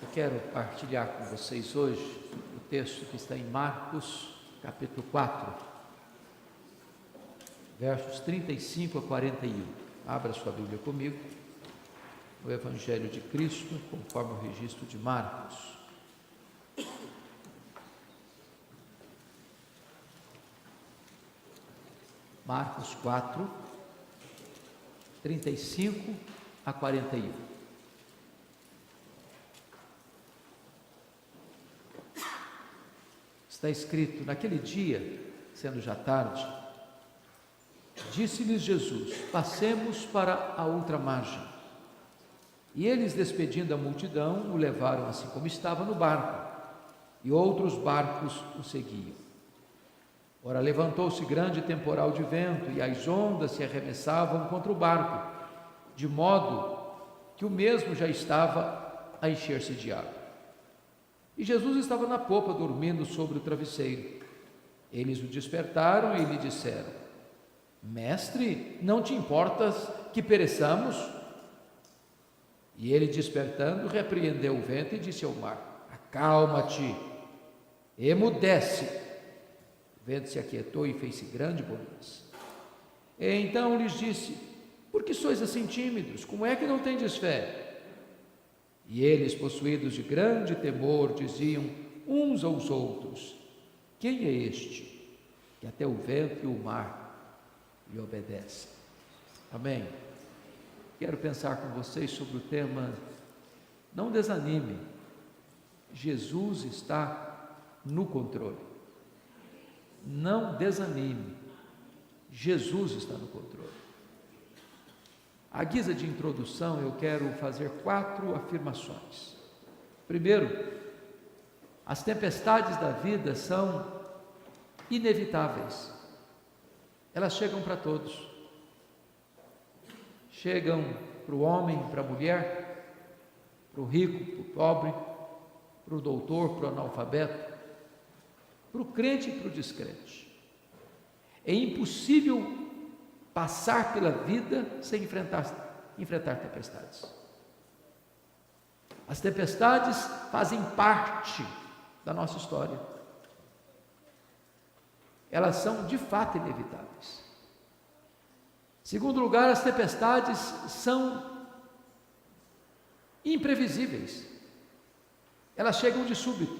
Eu quero partilhar com vocês hoje o texto que está em Marcos, capítulo 4, versos 35 a 41. Abra sua Bíblia comigo, o Evangelho de Cristo, conforme o registro de Marcos. Marcos 4, 35 a 41. Está escrito: naquele dia, sendo já tarde, disse-lhes Jesus: passemos para a outra margem. E eles, despedindo a multidão, o levaram assim como estava no barco, e outros barcos o seguiam. Ora, levantou-se grande temporal de vento, e as ondas se arremessavam contra o barco, de modo que o mesmo já estava a encher-se de água. E Jesus estava na popa, dormindo sobre o travesseiro. Eles o despertaram e lhe disseram: Mestre, não te importas que pereçamos? E ele, despertando, repreendeu o vento e disse ao mar: acalma-te, emudece. O vento se aquietou e fez-se grande bonança. E então lhes disse: por que sois assim tímidos? Como é que não tendes fé? E eles, possuídos de grande temor, diziam uns aos outros: quem é este, que até o vento e o mar lhe obedecem? Amém? Quero pensar com vocês sobre o tema: não desanime, Jesus está no controle. Não desanime, Jesus está no controle. À guisa de introdução, eu quero fazer 4 afirmações. Primeiro, as tempestades da vida são inevitáveis. Elas chegam para todos. Chegam para o homem, para a mulher, para o rico, para o pobre, para o doutor, para o analfabeto, para o crente e para o descrente. É impossível passar pela vida sem enfrentar tempestades. As tempestades fazem parte da nossa história. Elas são de fato inevitáveis. Segundo lugar, as tempestades são imprevisíveis. Elas chegam de súbito,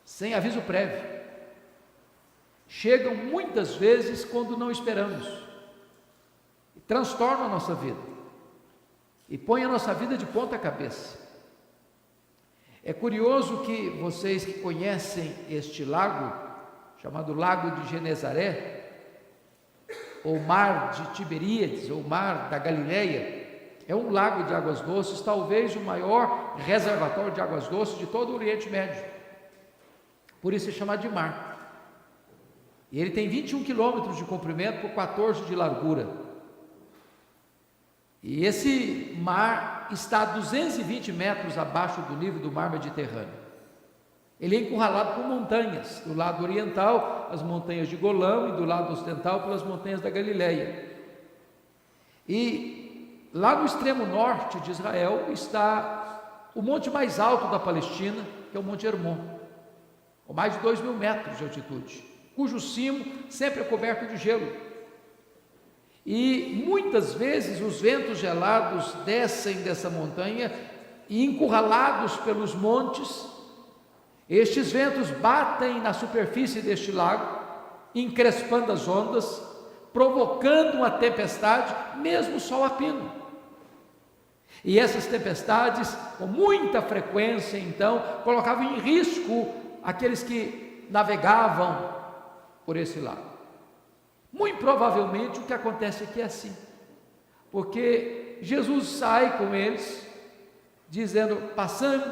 sem aviso prévio. Chegam muitas vezes quando não esperamos, e transtornam a nossa vida, e põem a nossa vida de ponta cabeça. É curioso que vocês que conhecem este lago, chamado Lago de Genezaré, ou Mar de Tiberíades, ou Mar da Galileia, é um lago de águas doces, talvez o maior reservatório de águas doces de todo o Oriente Médio. Por isso é chamado de mar. E ele tem 21 quilômetros de comprimento por 14 de largura. E esse mar está a 220 metros abaixo do nível do mar Mediterrâneo. Ele é encurralado por montanhas, do lado oriental, as montanhas de Golão, e do lado ocidental, pelas montanhas da Galileia. E lá no extremo norte de Israel está o monte mais alto da Palestina, que é o Monte Hermon, com mais de 2.000 metros de altitude, cujo cimo sempre é coberto de gelo. E muitas vezes os ventos gelados descem dessa montanha e, encurralados pelos montes, estes ventos batem na superfície deste lago, encrespando as ondas, provocando uma tempestade, mesmo sol a pino. E essas tempestades, com muita frequência, então, colocavam em risco aqueles que navegavam por esse lago. Muito provavelmente o que acontece aqui é assim, porque Jesus sai com eles, dizendo: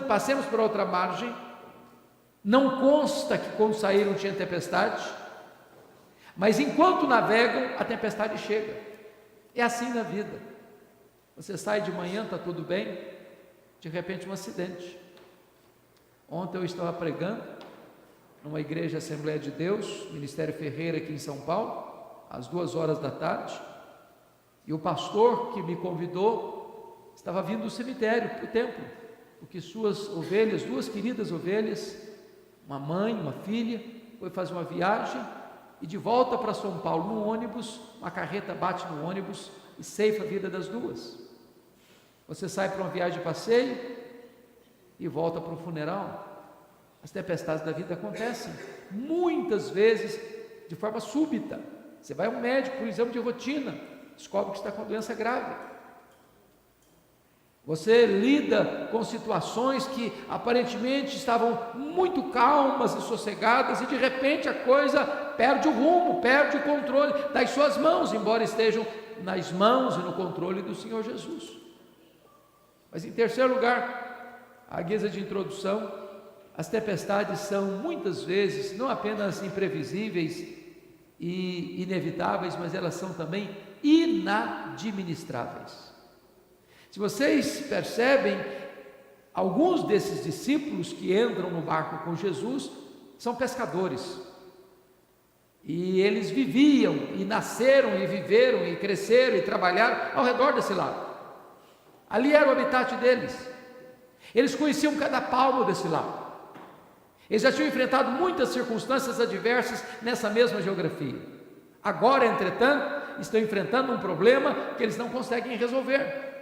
passemos para outra margem. Não consta que quando saíram tinha tempestade, mas enquanto navegam, a tempestade chega. É assim na vida. Você sai de manhã, está tudo bem, de repente um acidente. Ontem eu estava pregando numa igreja Assembleia de Deus, Ministério Ferreira, aqui em São Paulo, às 2h da tarde, e o pastor que me convidou estava vindo do cemitério para o templo, porque suas ovelhas, duas queridas ovelhas, uma mãe, uma filha, foi fazer uma viagem e de volta para São Paulo no ônibus, uma carreta bate no ônibus e ceifa a vida das duas. Você sai para uma viagem de passeio e volta para o funeral. As tempestades da vida acontecem muitas vezes de forma súbita. Você vai ao médico por exame de rotina, descobre que está com doença grave. Você lida com situações que aparentemente estavam muito calmas e sossegadas e de repente a coisa perde o rumo, perde o controle das suas mãos, embora estejam nas mãos e no controle do Senhor Jesus. Mas em terceiro lugar, à guisa de introdução, as tempestades são muitas vezes não apenas imprevisíveis e inevitáveis, mas elas são também inadministráveis. Se vocês percebem, alguns desses discípulos que entram no barco com Jesus são pescadores. E eles viviam, e nasceram, e viveram, e cresceram, e trabalharam ao redor desse lago. Ali era o habitat deles. Eles conheciam cada palmo desse lago. Eles já tinham enfrentado muitas circunstâncias adversas nessa mesma geografia. Agora, entretanto, estão enfrentando um problema que eles não conseguem resolver.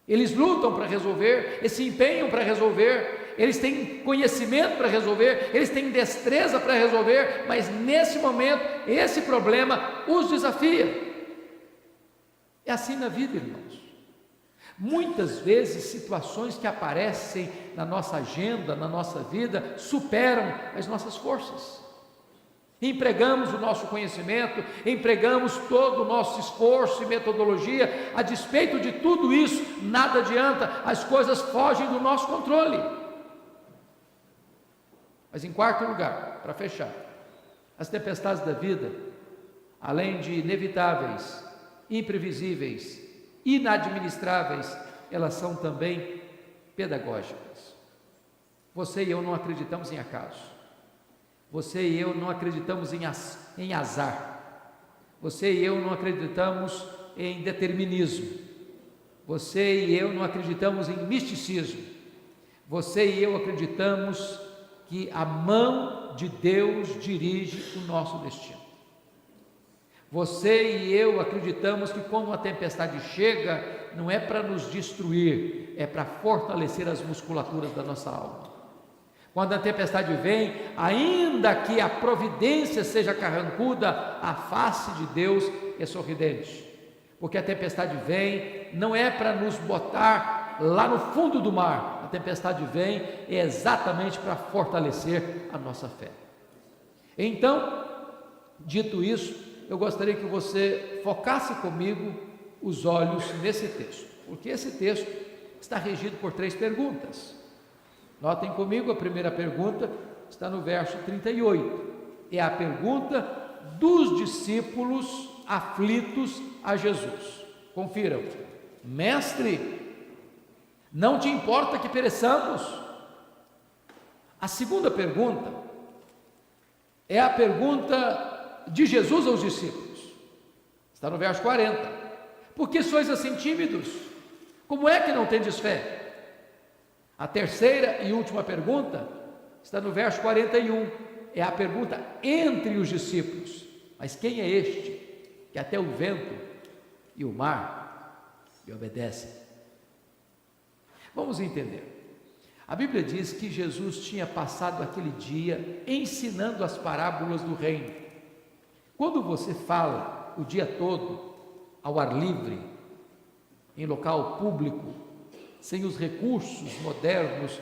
Eles lutam para resolver, eles se empenham para resolver, eles têm conhecimento para resolver, eles têm destreza para resolver, mas nesse momento, esse problema os desafia. É assim na vida, irmãos. Muitas vezes, situações que aparecem na nossa agenda, na nossa vida, superam as nossas forças. Empregamos o nosso conhecimento, empregamos todo o nosso esforço e metodologia, a despeito de tudo isso, nada adianta, as coisas fogem do nosso controle. Mas em quarto lugar, para fechar, as tempestades da vida, além de inevitáveis, imprevisíveis, inadministráveis, elas são também pedagógicas. Você e eu não acreditamos em acaso. Você e eu não acreditamos em azar. Você e eu não acreditamos em determinismo. Você e eu não acreditamos em misticismo. Você e eu acreditamos que a mão de Deus dirige o nosso destino. Você e eu acreditamos que quando uma tempestade chega, não é para nos destruir, é para fortalecer as musculaturas da nossa alma. Quando a tempestade vem, ainda que a providência seja carrancuda, a face de Deus é sorridente, porque a tempestade vem, não é para nos botar lá no fundo do mar, a tempestade vem exatamente para fortalecer a nossa fé. Então, dito isso, eu gostaria que você focasse comigo os olhos nesse texto, porque esse texto está regido por 3 perguntas. Notem comigo, a primeira pergunta está no verso 38, é a pergunta dos discípulos aflitos a Jesus. Confiram: Mestre, não te importa que pereçamos? A segunda pergunta é a pergunta de Jesus aos discípulos, está no verso 40, por que sois assim tímidos? Como é que não tendes fé? A terceira e última pergunta está no verso 41, é a pergunta entre os discípulos: mas quem é este que até o vento e o mar lhe obedecem? Vamos entender. A Bíblia diz que Jesus tinha passado aquele dia ensinando as parábolas do reino. Quando você fala o dia todo ao ar livre, em local público, sem os recursos modernos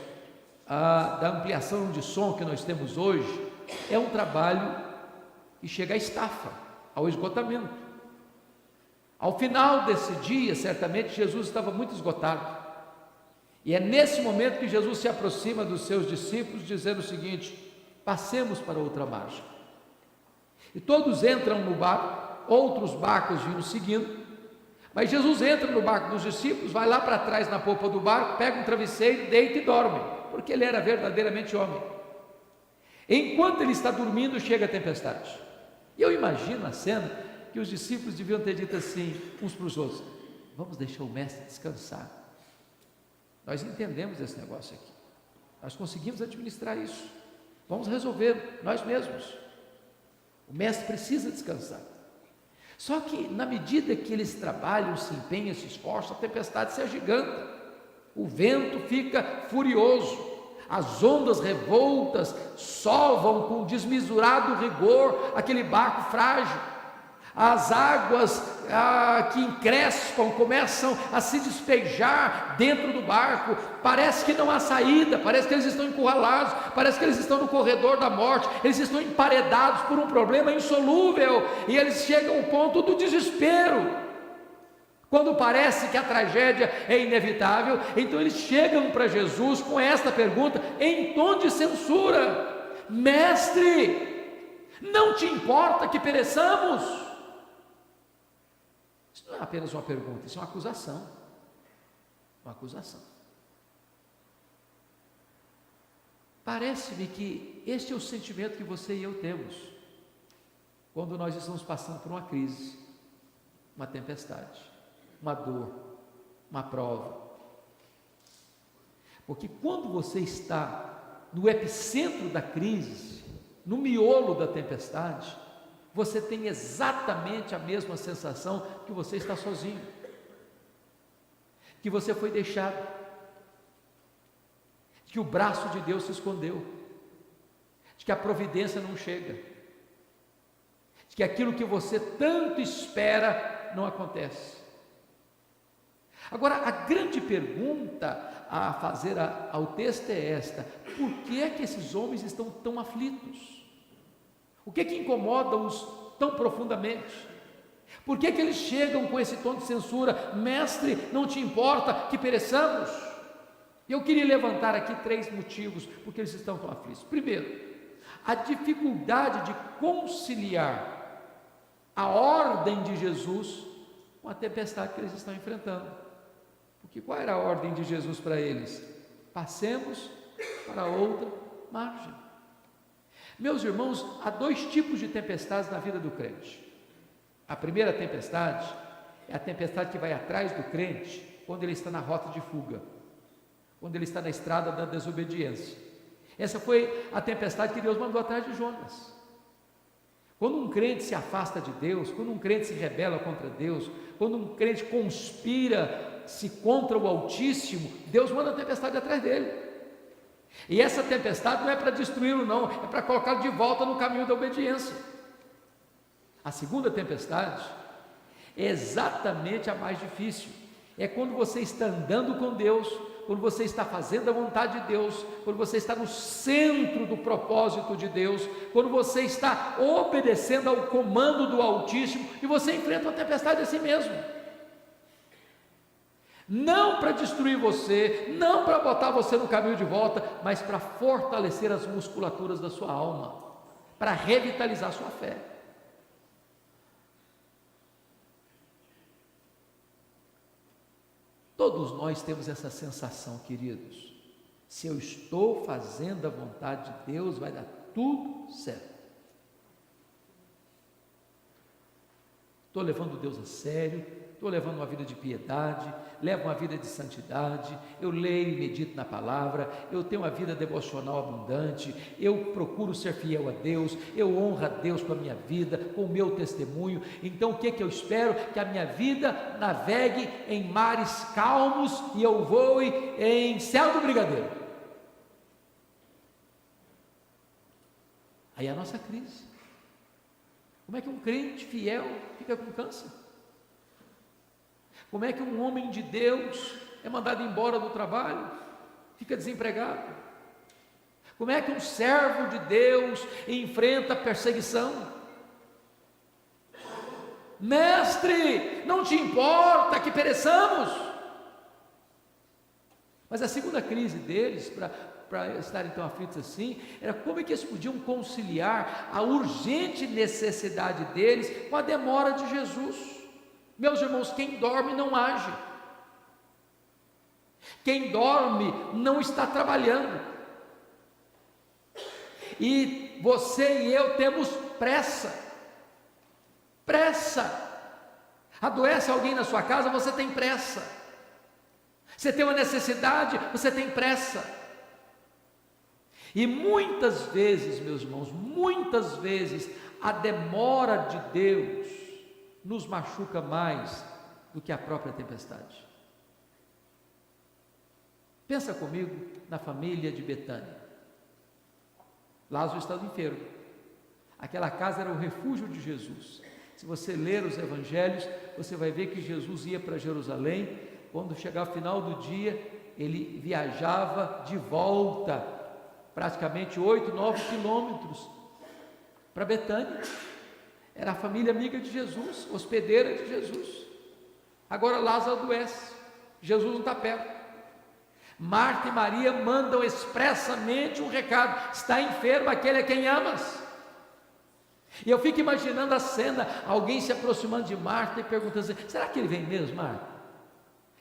da ampliação de som que nós temos hoje, é um trabalho que chega à estafa, ao esgotamento. Ao final desse dia, certamente Jesus estava muito esgotado, e é nesse momento que Jesus se aproxima dos seus discípulos, dizendo o seguinte: passemos para outra margem. E todos entram no barco, outros barcos vinham seguindo, mas Jesus entra no barco dos discípulos, vai lá para trás na popa do barco, pega um travesseiro, deita e dorme, porque ele era verdadeiramente homem. Enquanto ele está dormindo, chega a tempestade. E eu imagino a cena que os discípulos deviam ter dito assim, uns para os outros: vamos deixar o mestre descansar. Nós entendemos esse negócio aqui, nós conseguimos administrar isso, vamos resolver nós mesmos. O mestre precisa descansar. Só que na medida que eles trabalham, se empenham, se esforçam, a tempestade se agiganta, o vento fica furioso, as ondas revoltas sovam com desmesurado rigor aquele barco frágil, as águas que encrespam começam a se despejar dentro do barco, parece que não há saída, parece que eles estão encurralados, parece que eles estão no corredor da morte, eles estão emparedados por um problema insolúvel, e eles chegam ao ponto do desespero. Quando parece que a tragédia é inevitável, então eles chegam para Jesus com esta pergunta em tom de censura: Mestre, não te importa que pereçamos? Isso não é apenas uma pergunta, isso é uma acusação. Uma acusação. Parece-me que este é o sentimento que você e eu temos quando nós estamos passando por uma crise, uma tempestade, uma dor, uma prova. Porque quando você está no epicentro da crise, no miolo da tempestade, você tem exatamente a mesma sensação que você está sozinho, que você foi deixado, que o braço de Deus se escondeu, de que a providência não chega, de que aquilo que você tanto espera não acontece. Agora, a grande pergunta a fazer ao texto é esta: por que é que esses homens estão tão aflitos? O que é que incomoda-os tão profundamente? Por que é que eles chegam com esse tom de censura? Mestre, não te importa que pereçamos? Eu queria levantar aqui 3 motivos porque eles estão tão aflitos. Primeiro, a dificuldade de conciliar a ordem de Jesus com a tempestade que eles estão enfrentando. Porque qual era a ordem de Jesus para eles? Passemos para outra margem. Meus irmãos, há 2 tipos de tempestades na vida do crente. A primeira tempestade é a tempestade que vai atrás do crente quando ele está na rota de fuga, quando ele está na estrada da desobediência. Essa foi a tempestade que Deus mandou atrás de Jonas. Quando um crente se afasta de Deus, quando um crente se rebela contra Deus, quando um crente conspira-se contra o Altíssimo, Deus manda a tempestade atrás dele. E essa tempestade não é para destruí-lo não, é para colocá-lo de volta no caminho da obediência. A segunda tempestade é exatamente a mais difícil, é quando você está andando com Deus, quando você está fazendo a vontade de Deus, quando você está no centro do propósito de Deus, quando você está obedecendo ao comando do Altíssimo, e você enfrenta uma tempestade assim mesmo. Não para destruir você, não para botar você no caminho de volta, mas para fortalecer as musculaturas da sua alma, para revitalizar sua fé. Todos nós temos essa sensação, queridos: se eu estou fazendo a vontade de Deus, vai dar tudo certo. Estou levando Deus a sério, estou levando uma vida de piedade, levo uma vida de santidade, eu leio e medito na palavra, eu tenho uma vida devocional abundante, eu procuro ser fiel a Deus, eu honro a Deus com a minha vida, com o meu testemunho. Então o que eu espero? Que a minha vida navegue em mares calmos e eu voe em céu do brigadeiro. Aí é a nossa crise. Como é que um crente fiel fica com câncer? Como é que um homem de Deus é mandado embora do trabalho, fica desempregado? Como é que um servo de Deus enfrenta perseguição? Mestre, não te importa que pereçamos? Mas a segunda crise deles, para estarem tão aflitos assim, era como é que eles podiam conciliar a urgente necessidade deles com a demora de Jesus. Meus irmãos, quem dorme não age, quem dorme não está trabalhando, e você e eu temos pressa, adoece alguém na sua casa, você tem pressa, Você tem uma necessidade, você tem pressa. E muitas vezes, meus irmãos, muitas vezes a demora de Deus nos machuca mais do que a própria tempestade. Pensa comigo na família de Betânia. Lázaro estava enfermo. Aquela casa era o refúgio de Jesus. Se você ler os evangelhos, você vai ver que Jesus ia para Jerusalém. Quando chegava o final do dia, ele viajava de volta, praticamente 8, 9 quilômetros, para Betânia. Era a família amiga de Jesus, hospedeira de Jesus. Agora Lázaro adoece, Jesus não está perto. Marta e Maria mandam expressamente um recado: está enfermo aquele a quem amas. E eu fico imaginando a cena, alguém se aproximando de Marta e perguntando assim: será que ele vem mesmo, Marta?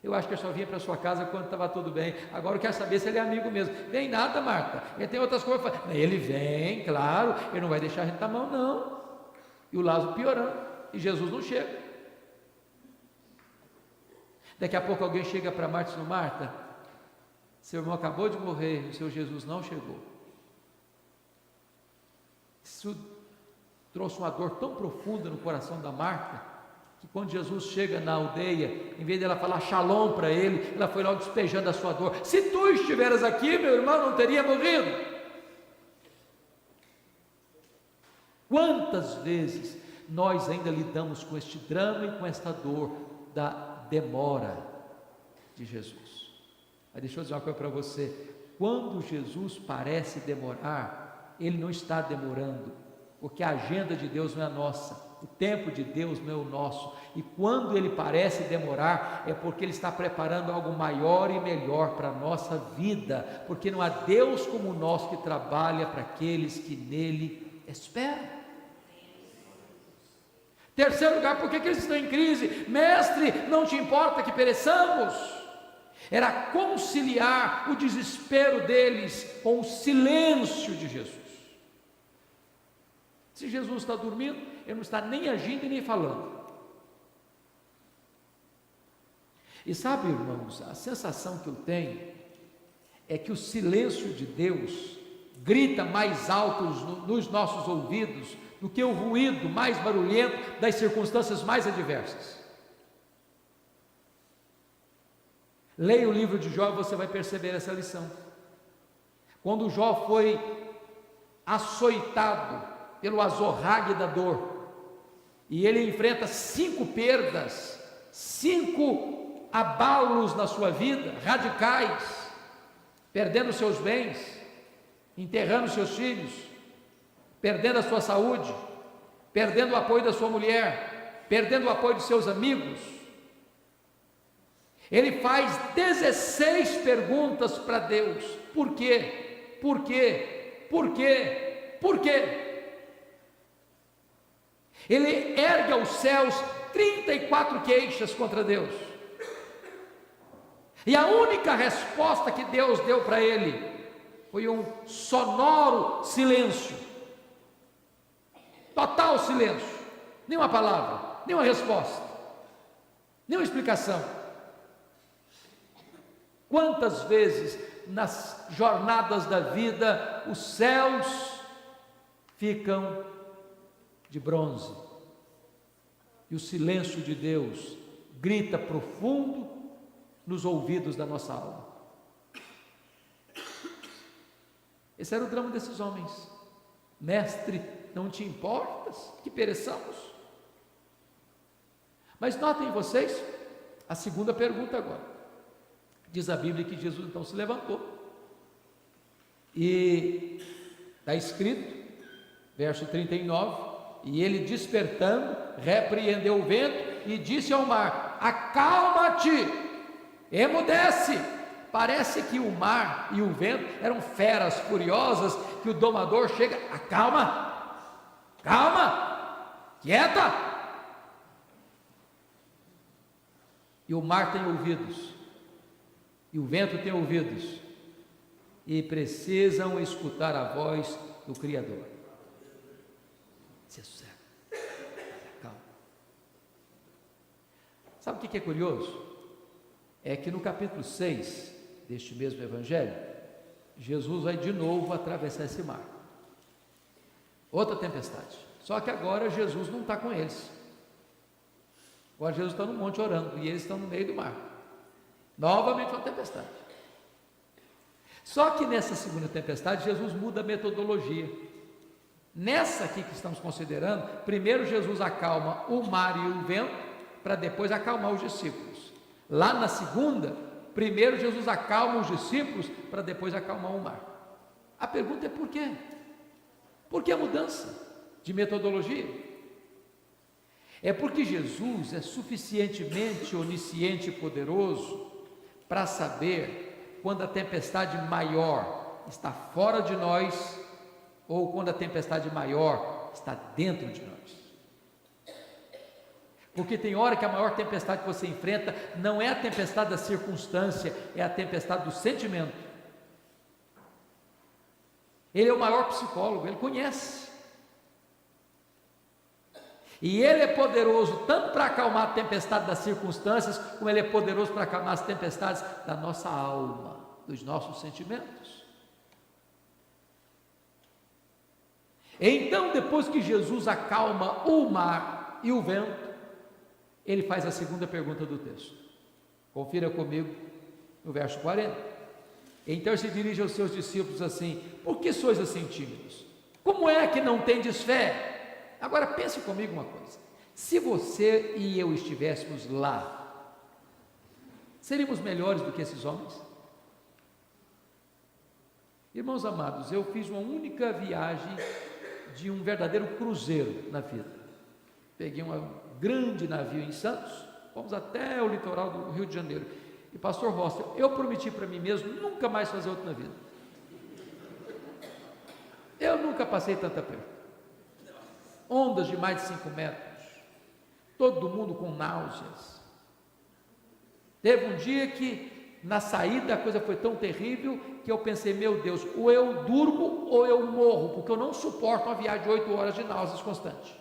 Eu acho que eu só vinha para sua casa quando estava tudo bem, agora eu quero saber se ele é amigo mesmo. Vem nada, Marta, ele tem outras coisas. Ele vem, claro, ele não vai deixar a gente na mão, não. E o Lázaro piorando, e Jesus não chega. Daqui a pouco alguém chega para Marta e diz: Marta, seu irmão acabou de morrer, o seu Jesus não chegou. Isso trouxe uma dor tão profunda no coração da Marta, que quando Jesus chega na aldeia, em vez dela falar shalom para ele, ela foi logo despejando a sua dor. Se tu estiveras aqui, meu irmão não teria morrido. Quantas vezes nós ainda lidamos com este drama e com esta dor da demora de Jesus? Mas deixa eu dizer uma coisa para você: quando Jesus parece demorar, Ele não está demorando, porque a agenda de Deus não é a nossa, o tempo de Deus não é o nosso, e quando Ele parece demorar, é porque Ele está preparando algo maior e melhor para a nossa vida, porque não há Deus como o nosso que trabalha para aqueles que nele esperam. Terceiro lugar, por que eles estão em crise? Mestre, não te importa que pereçamos? Era conciliar o desespero deles com o silêncio de Jesus. Se Jesus está dormindo, Ele não está nem agindo e nem falando. E sabe, irmãos, a sensação que eu tenho é que o silêncio de Deus grita mais alto nos nossos ouvidos do que o ruído mais barulhento das circunstâncias mais adversas. Leia o livro de Jó e você vai perceber essa lição. Quando Jó foi açoitado pelo azorrague da dor, e ele enfrenta 5 perdas, 5 abalos na sua vida, radicais, perdendo seus bens, enterrando seus filhos, perdendo a sua saúde, perdendo o apoio da sua mulher, perdendo o apoio de seus amigos. Ele faz 16 perguntas para Deus: por quê? Por quê? Por quê? Por quê? Ele ergue aos céus 34 queixas contra Deus, e a única resposta que Deus deu para ele foi um sonoro silêncio, total silêncio, nenhuma palavra, nenhuma resposta, nenhuma explicação. Quantas vezes nas jornadas da vida os céus ficam de bronze e o silêncio de Deus grita profundo nos ouvidos da nossa alma. Esse era o drama desses homens. Mestre, não te importas que pereçamos? Mas notem vocês a segunda pergunta agora. Diz a Bíblia que Jesus então se levantou, e está escrito, verso 39, e ele despertando, repreendeu o vento e disse ao mar: acalma-te, emudece. Parece que o mar e o vento eram feras furiosas, que o domador chega: acalma, calma, quieta. E o mar tem ouvidos, e o vento tem ouvidos, e precisam escutar a voz do Criador. Se sossega, calma. Sabe o que é curioso? é que no capítulo 6 deste mesmo evangelho, Jesus vai de novo atravessar esse mar. Outra tempestade. Só que agora Jesus não está com eles. Agora Jesus está no monte orando e eles estão no meio do mar. Novamente uma tempestade. Só que nessa segunda tempestade Jesus muda a metodologia. Nessa aqui que estamos considerando, primeiro Jesus acalma o mar e o vento, para depois acalmar os discípulos. Lá na segunda, primeiro Jesus acalma os discípulos, para depois acalmar o mar. A pergunta é por quê? Por que a mudança de metodologia? É porque Jesus é suficientemente onisciente e poderoso para saber quando a tempestade maior está fora de nós ou quando a tempestade maior está dentro de nós. Porque tem hora que a maior tempestade que você enfrenta não é a tempestade da circunstância, é a tempestade do sentimento. Ele é o maior psicólogo, ele conhece. E ele é poderoso tanto para acalmar a tempestade das circunstâncias, como ele é poderoso para acalmar as tempestades da nossa alma, dos nossos sentimentos. Então, depois que Jesus acalma o mar e o vento, ele faz a segunda pergunta do texto. Confira comigo no verso 40. Então ele se dirige aos seus discípulos assim: por que sois assim tímidos? Como é que não tendes fé? Agora pense comigo uma coisa: se você e eu estivéssemos lá, seríamos melhores do que esses homens? Irmãos amados, eu fiz uma única viagem de um verdadeiro cruzeiro na vida. Peguei um grande navio em Santos, fomos até o litoral do Rio de Janeiro. E pastor Rossi, eu prometi para mim mesmo nunca mais fazer outro na vida. Eu nunca passei tanta perda. Ondas de mais de 5 metros, todo mundo com náuseas. Teve um dia que na saída a coisa foi tão terrível que eu pensei: meu Deus, ou eu durmo ou eu morro, porque eu não suporto uma viagem de 8 horas de náuseas constante.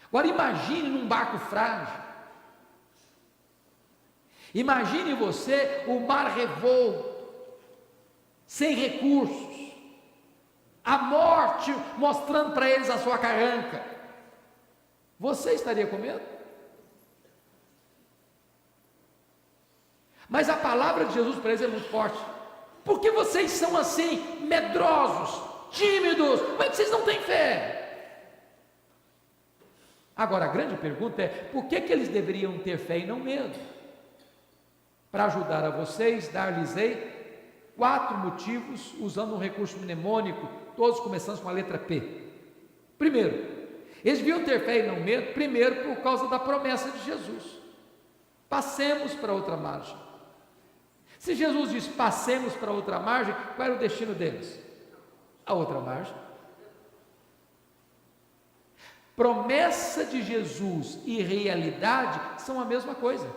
Agora imagine num barco frágil, imagine você, o mar revolto, sem recursos, a morte mostrando para eles a sua carranca. Você estaria com medo? Mas a palavra de Jesus para eles é muito forte. Por que vocês são assim, medrosos, tímidos? Como é que vocês não têm fé? Agora a grande pergunta é: por que eles deveriam ter fé e não medo? Para ajudar a vocês, dar-lhes-ei 4 motivos, usando um recurso mnemônico, todos começando com a letra P. Primeiro, eles deviam ter fé e não medo, primeiro por causa da promessa de Jesus: passemos para outra margem. Se Jesus diz passemos para outra margem, qual era o destino deles? A outra margem. Promessa de Jesus e realidade são a mesma coisa.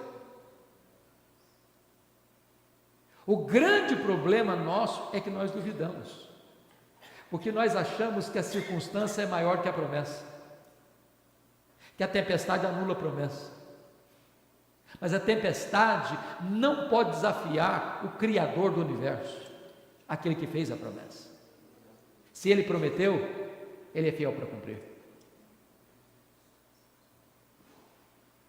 O grande problema nosso é que nós duvidamos, porque nós achamos que a circunstância é maior que a promessa, que a tempestade anula a promessa. Mas a tempestade não pode desafiar o Criador do universo, aquele que fez a promessa. Se ele prometeu, ele é fiel para cumprir.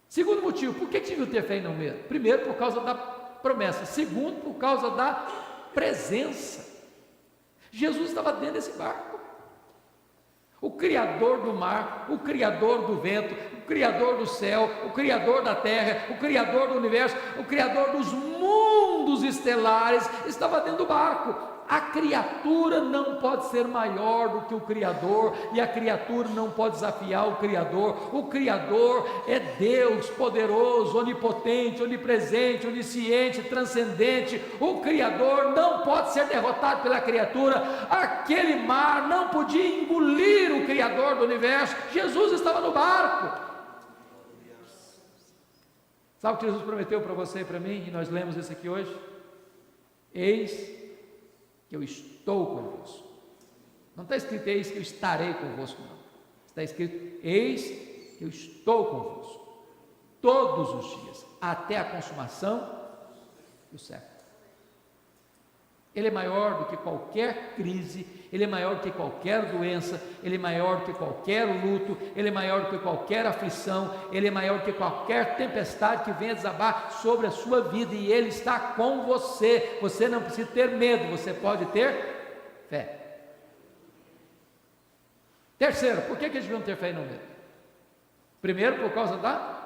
Segundo motivo, por que deviam ter fé e não medo? Primeiro, por causa da promessa. Segundo, por causa da presença. Jesus estava dentro desse barco. O Criador do mar, o Criador do vento, o Criador do céu, o Criador da terra, o Criador do universo, o Criador dos mundos estelares, estava dentro do barco. A criatura não pode ser maior do que o Criador, e a criatura não pode desafiar o Criador. O Criador é Deus poderoso, onipotente, onipresente, onisciente, transcendente. O Criador não pode ser derrotado pela criatura. Aquele mar não podia engolir o Criador do universo. Jesus estava no barco. Sabe o que Jesus prometeu para você e para mim? E nós lemos isso aqui hoje: eis que eu estou convosco. Não está escrito eis que eu estarei convosco, não. Está escrito eis que eu estou convosco. todos os dias, até a consumação do século. Ele é maior do que qualquer crise, Ele é maior do que qualquer doença, Ele é maior do que qualquer luto, Ele é maior do que qualquer aflição, Ele é maior do que qualquer tempestade que venha desabar sobre a sua vida, e Ele está com você. Você não precisa ter medo, você pode ter fé. Terceiro, por que eles deviam ter fé e não medo? Primeiro, por causa da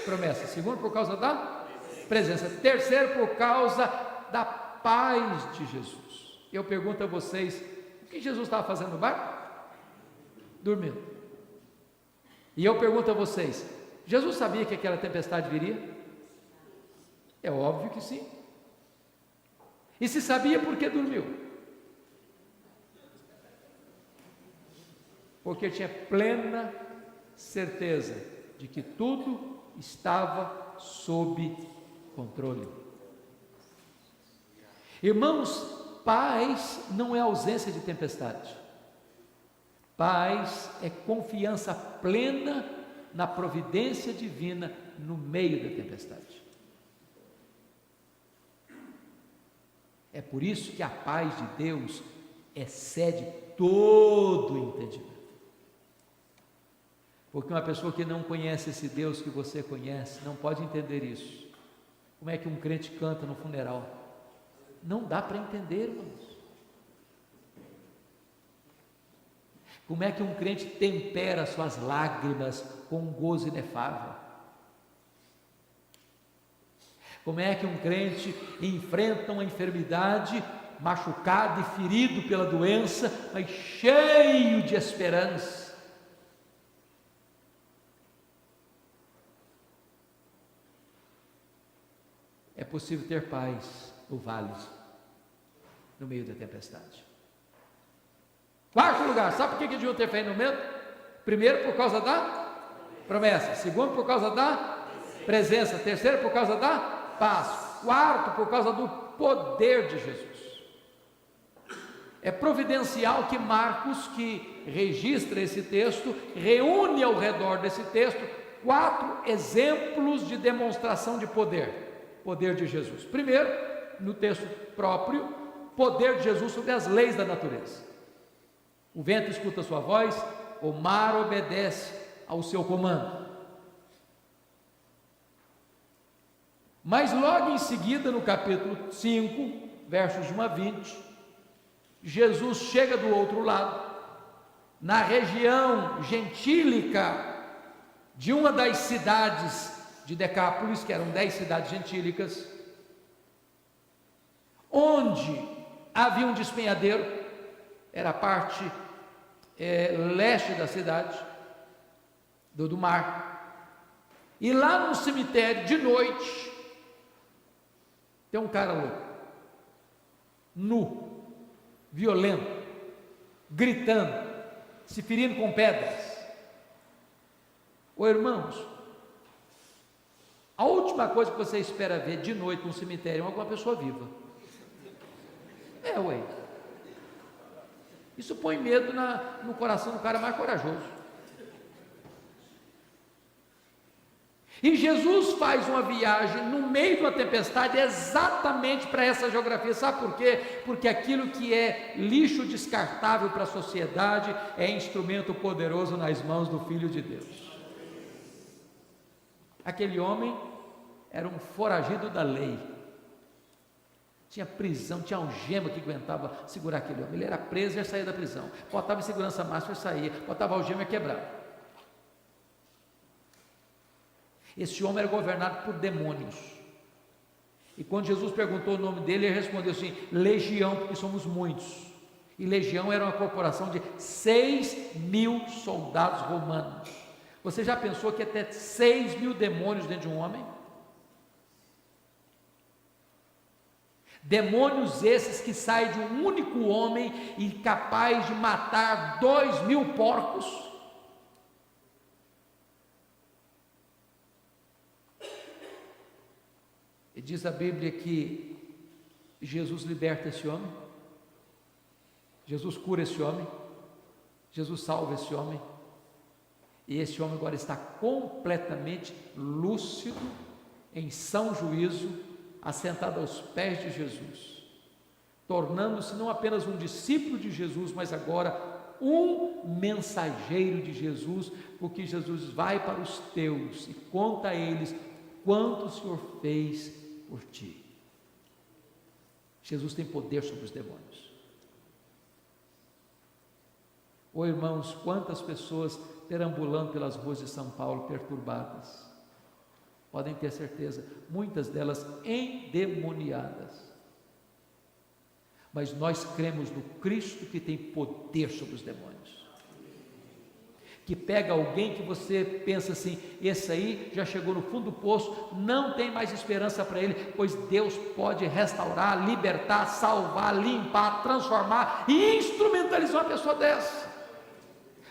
promessa. Segundo, por causa da presença. Terceiro, por causa da paz de Jesus. Eu pergunto a vocês, o que Jesus estava fazendo no barco? Dormindo. E eu pergunto a vocês, Jesus sabia que aquela tempestade viria? É óbvio que sim. E se sabia, por que dormiu? Porque tinha plena certeza de que tudo estava sob controle. Irmãos, paz não é ausência de tempestade. Paz é confiança plena na providência divina no meio da tempestade. É por isso que a paz de Deus excede todo o entendimento. Porque uma pessoa que não conhece esse Deus que você conhece, não pode entender isso. Como é que um crente canta no funeral? Não dá para entender, irmãos. Como é que um crente tempera suas lágrimas com um gozo inefável? Como é que um crente enfrenta uma enfermidade, machucado e ferido pela doença, mas cheio de esperança? É possível ter paz no vale, no meio da tempestade. Quarto lugar, sabe por que deviam ter fé no medo? Primeiro, por causa da promessa. Segundo, por causa da presença. Terceiro, por causa da paz. Quarto, por causa do poder de Jesus. É providencial que Marcos, que registra esse texto, reúne ao redor desse texto 4 exemplos de demonstração de poder. Poder de Jesus. Primeiro, no texto próprio, poder de Jesus sobre as leis da natureza. O vento escuta a sua voz, o mar obedece ao seu comando. Mas logo em seguida, no capítulo 5, versos de 1 a 20, Jesus chega do outro lado, na região gentílica de uma das cidades de Decápolis, que eram 10 cidades gentílicas, onde havia um despenhadeiro, era a parte leste da cidade, do mar, e lá no cemitério, de noite, tem um cara louco, nu, violento, gritando, se ferindo com pedras. Ô irmãos, a última coisa que você espera ver de noite no cemitério é alguma pessoa viva. Ué. Isso põe medo no coração do cara mais corajoso. E Jesus faz uma viagem no meio de uma tempestade exatamente para essa geografia. Sabe por quê? Porque aquilo que é lixo descartável para a sociedade é instrumento poderoso nas mãos do Filho de Deus. Aquele homem era um foragido da lei. Tinha prisão, tinha algema que aguentava segurar aquele homem. Ele era preso e ia sair da prisão. Botava em segurança máxima e saía. Botava algema e quebrava. Esse homem era governado por demônios. E quando Jesus perguntou o nome dele, ele respondeu assim: legião, porque somos muitos. E legião era uma corporação de 6.000 soldados romanos. Você já pensou que até 6.000 demônios dentro de um homem? Demônios esses que saem de um único homem e capaz de matar 2.000 porcos. E diz a Bíblia que Jesus liberta esse homem, Jesus cura esse homem, Jesus salva esse homem. E esse homem agora está completamente lúcido, em são juízo, assentado aos pés de Jesus, tornando-se não apenas um discípulo de Jesus, mas agora um mensageiro de Jesus, porque Jesus vai para os teus e conta a eles quanto o Senhor fez por ti. Jesus tem poder sobre os demônios. Oh, irmãos, quantas pessoas perambulando pelas ruas de São Paulo perturbadas, podem ter certeza, muitas delas endemoniadas, mas nós cremos no Cristo que tem poder sobre os demônios, que pega alguém que você pensa assim, esse aí já chegou no fundo do poço, não tem mais esperança para ele, pois Deus pode restaurar, libertar, salvar, limpar, transformar e instrumentalizar uma pessoa dessa,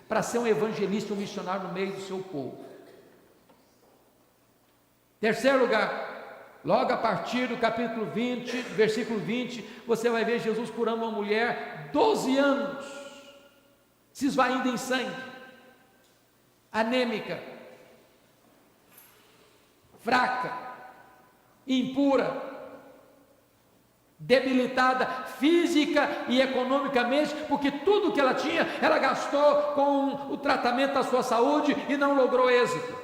para ser um evangelista, um missionário no meio do seu povo. Terceiro lugar, logo a partir do capítulo 20, versículo 20, você vai ver Jesus curando uma mulher, 12 anos, se esvaindo em sangue, anêmica, fraca, impura, debilitada física e economicamente, porque tudo que ela tinha, ela gastou com o tratamento da sua saúde e não logrou êxito.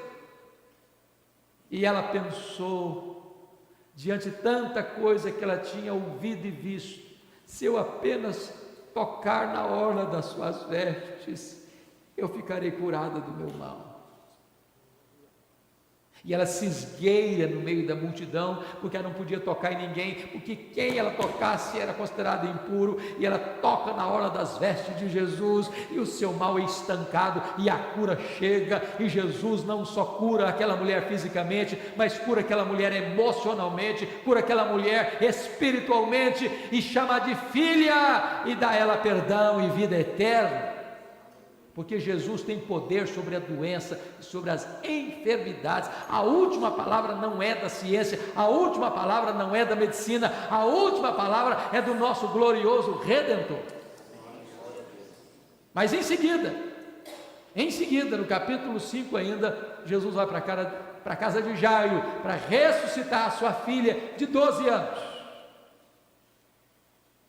E ela pensou, diante de tanta coisa que ela tinha ouvido e visto, se eu apenas tocar na orla das suas vestes, eu ficarei curada do meu mal. E ela se esgueira no meio da multidão, porque ela não podia tocar em ninguém, porque quem ela tocasse era considerado impuro, e ela toca na orla das vestes de Jesus, e o seu mal é estancado, e a cura chega, e Jesus não só cura aquela mulher fisicamente, mas cura aquela mulher emocionalmente, cura aquela mulher espiritualmente, e chama de filha, e dá a ela perdão e vida eterna. Porque Jesus tem poder sobre a doença, sobre as enfermidades. A última palavra não é da ciência, a última palavra não é da medicina, a última palavra é do nosso glorioso Redentor. Mas em seguida, no capítulo 5 ainda, Jesus vai para a casa de Jairo, para ressuscitar a sua filha de 12 anos.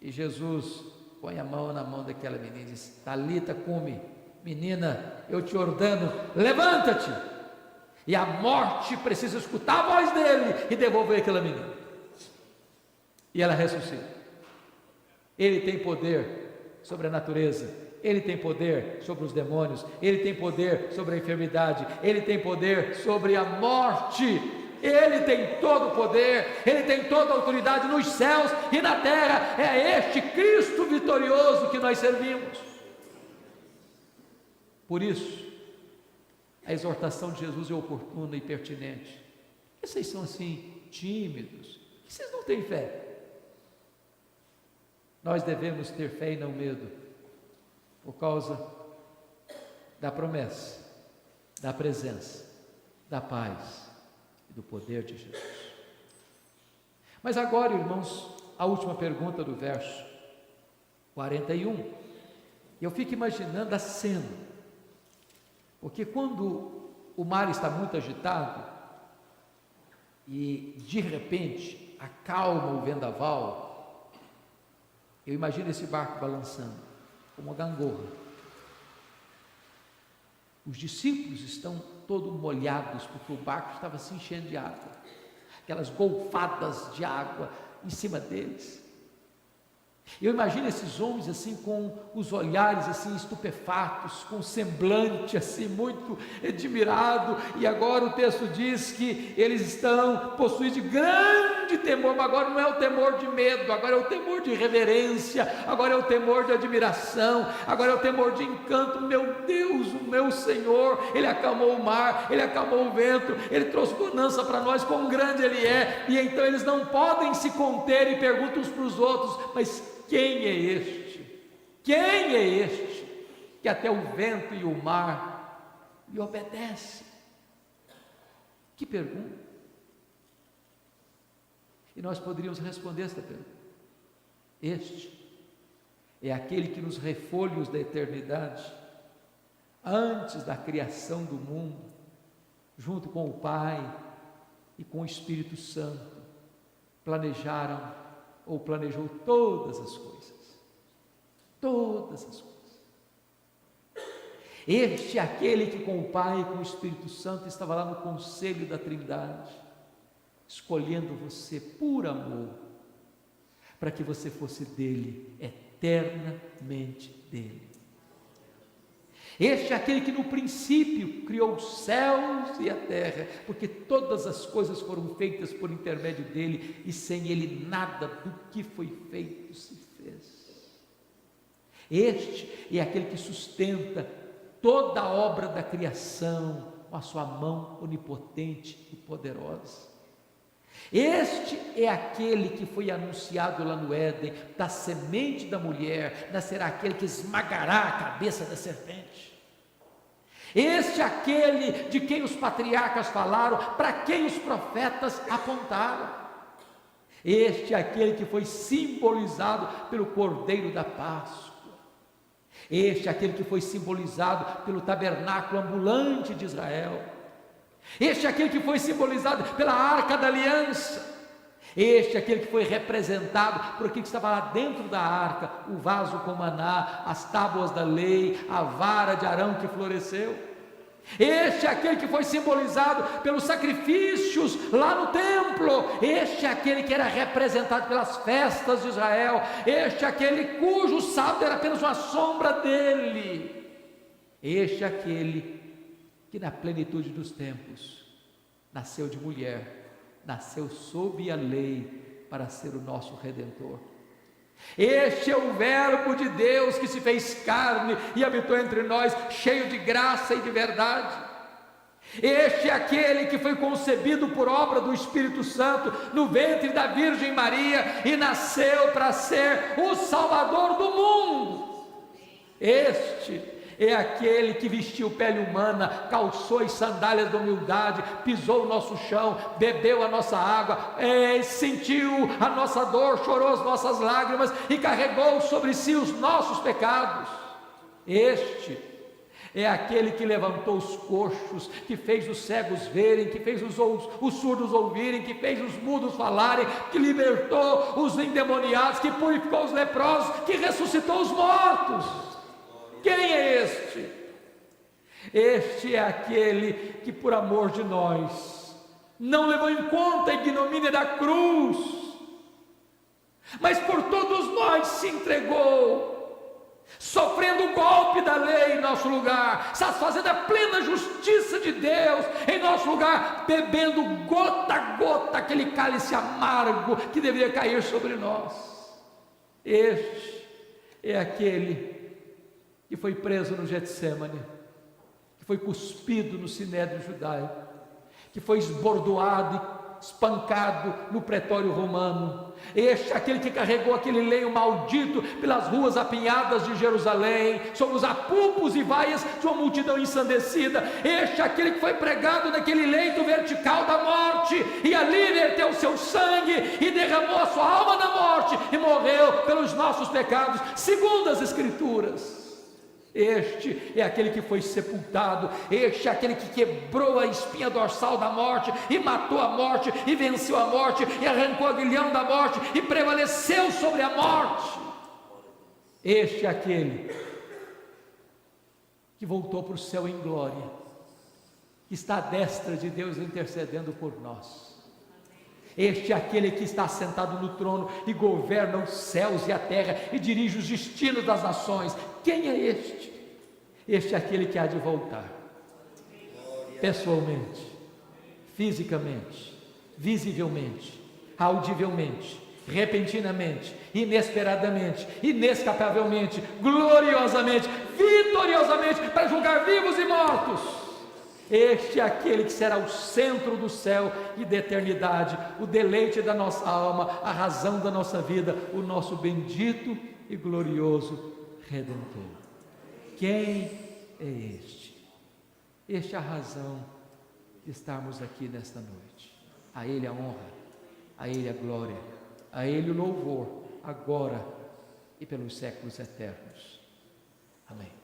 E Jesus põe a mão na mão daquela menina e diz: Talita cumi, menina, eu te ordeno, levanta-te. E a morte precisa escutar a voz dele e devolver aquela menina. E ela ressuscita. Ele tem poder sobre a natureza, ele tem poder sobre os demônios, ele tem poder sobre a enfermidade, ele tem poder sobre a morte. Ele tem todo o poder, ele tem toda a autoridade nos céus e na terra. É este Cristo vitorioso que nós servimos. Por isso, a exortação de Jesus é oportuna e pertinente. Por que vocês são assim tímidos? Por que vocês não têm fé? Nós devemos ter fé e não medo, por causa da promessa, da presença, da paz e do poder de Jesus. Mas agora, irmãos, a última pergunta do verso 41. Eu fico imaginando a cena. Porque quando o mar está muito agitado e de repente acalma o vendaval, eu imagino esse barco balançando como uma gangorra. Os discípulos estão todos molhados porque o barco estava se enchendo de água, aquelas golfadas de água em cima deles. Eu imagino esses homens assim, com os olhares assim estupefatos, com o semblante assim muito admirado, e agora o texto diz que eles estão possuídos de grande temor, mas agora não é o temor de medo, agora é o temor de reverência, agora é o temor de admiração, agora é o temor de encanto. Meu Deus, o meu Senhor, Ele acalmou o mar, Ele acalmou o vento, Ele trouxe bonança para nós, quão grande Ele é. E então eles não podem se conter e perguntam uns para os outros: mas quem é este? Quem é este que até o vento e o mar lhe obedecem? Que pergunta! E nós poderíamos responder esta pergunta: este é aquele que nos refolhos da eternidade antes da criação do mundo, junto com o Pai e com o Espírito Santo, planejou todas as coisas. Todas as coisas. Este é aquele que com o Pai e com o Espírito Santo estava lá no conselho da Trindade, escolhendo você por amor, para que você fosse dele, eternamente dele. Este é aquele que no princípio criou os céus e a terra, porque todas as coisas foram feitas por intermédio dele, e sem ele nada do que foi feito se fez. Este é aquele que sustenta toda a obra da criação com a sua mão onipotente e poderosa. Este é aquele que foi anunciado lá no Éden: da semente da mulher nascerá aquele que esmagará a cabeça da serpente. Este é aquele de quem os patriarcas falaram, para quem os profetas apontaram. Este é aquele que foi simbolizado pelo Cordeiro da Páscoa. Este é aquele que foi simbolizado pelo tabernáculo ambulante de Israel. Este é aquele que foi simbolizado pela Arca da Aliança. Este é aquele que foi representado por aquilo que estava lá dentro da arca: o vaso com maná, as tábuas da lei, a vara de Arão que floresceu. Este é aquele que foi simbolizado pelos sacrifícios lá no templo. Este é aquele que era representado pelas festas de Israel. Este é aquele cujo sábado era apenas uma sombra dele. Este é aquele que na plenitude dos tempos nasceu de mulher, nasceu sob a lei para ser o nosso Redentor. Este é o Verbo de Deus que se fez carne e habitou entre nós, cheio de graça e de verdade. Este é aquele que foi concebido por obra do Espírito Santo no ventre da Virgem Maria e nasceu para ser o Salvador do mundo. Este é aquele que vestiu pele humana, calçou as sandálias da humildade, pisou o nosso chão, bebeu a nossa água, sentiu a nossa dor, chorou as nossas lágrimas e carregou sobre si os nossos pecados. Este é aquele que levantou os coxos, que fez os cegos verem, que fez os surdos ouvirem, que fez os mudos falarem, que libertou os endemoniados, que purificou os leprosos, que ressuscitou os mortos. Quem é este? Este é aquele que por amor de nós não levou em conta a ignomínia da cruz, mas por todos nós se entregou, sofrendo o golpe da lei em nosso lugar, satisfazendo a plena justiça de Deus em nosso lugar, bebendo gota a gota aquele cálice amargo que deveria cair sobre nós. Este é aquele que foi preso no Getsêmani, que foi cuspido no sinédrio judaico, que foi esbordoado e espancado no pretório romano. Este é aquele que carregou aquele leio maldito pelas ruas apinhadas de Jerusalém, sobre os apupos e vaias de uma multidão ensandecida. Este é aquele que foi pregado naquele leito vertical da morte, e ali verteu o seu sangue e derramou a sua alma na morte e morreu pelos nossos pecados, segundo as Escrituras. Este é aquele que foi sepultado. Este é aquele que quebrou a espinha dorsal da morte e matou a morte e venceu a morte e arrancou o aguilhão da morte e prevaleceu sobre a morte. Este é aquele que voltou para o céu em glória, que está à destra de Deus intercedendo por nós. Este é aquele que está sentado no trono e governa os céus e a terra e dirige os destinos das nações. Quem é este? Este é aquele que há de voltar, pessoalmente, fisicamente, visivelmente, audivelmente, repentinamente, inesperadamente, inescapavelmente, gloriosamente, vitoriosamente, para julgar vivos e mortos. Este é aquele que será o centro do céu e da eternidade, o deleite da nossa alma, a razão da nossa vida, o nosso bendito e glorioso Redentor. Quem é este? Este é a razão de estarmos aqui nesta noite. A Ele a honra, a Ele a glória, a Ele o louvor, agora e pelos séculos eternos. Amém.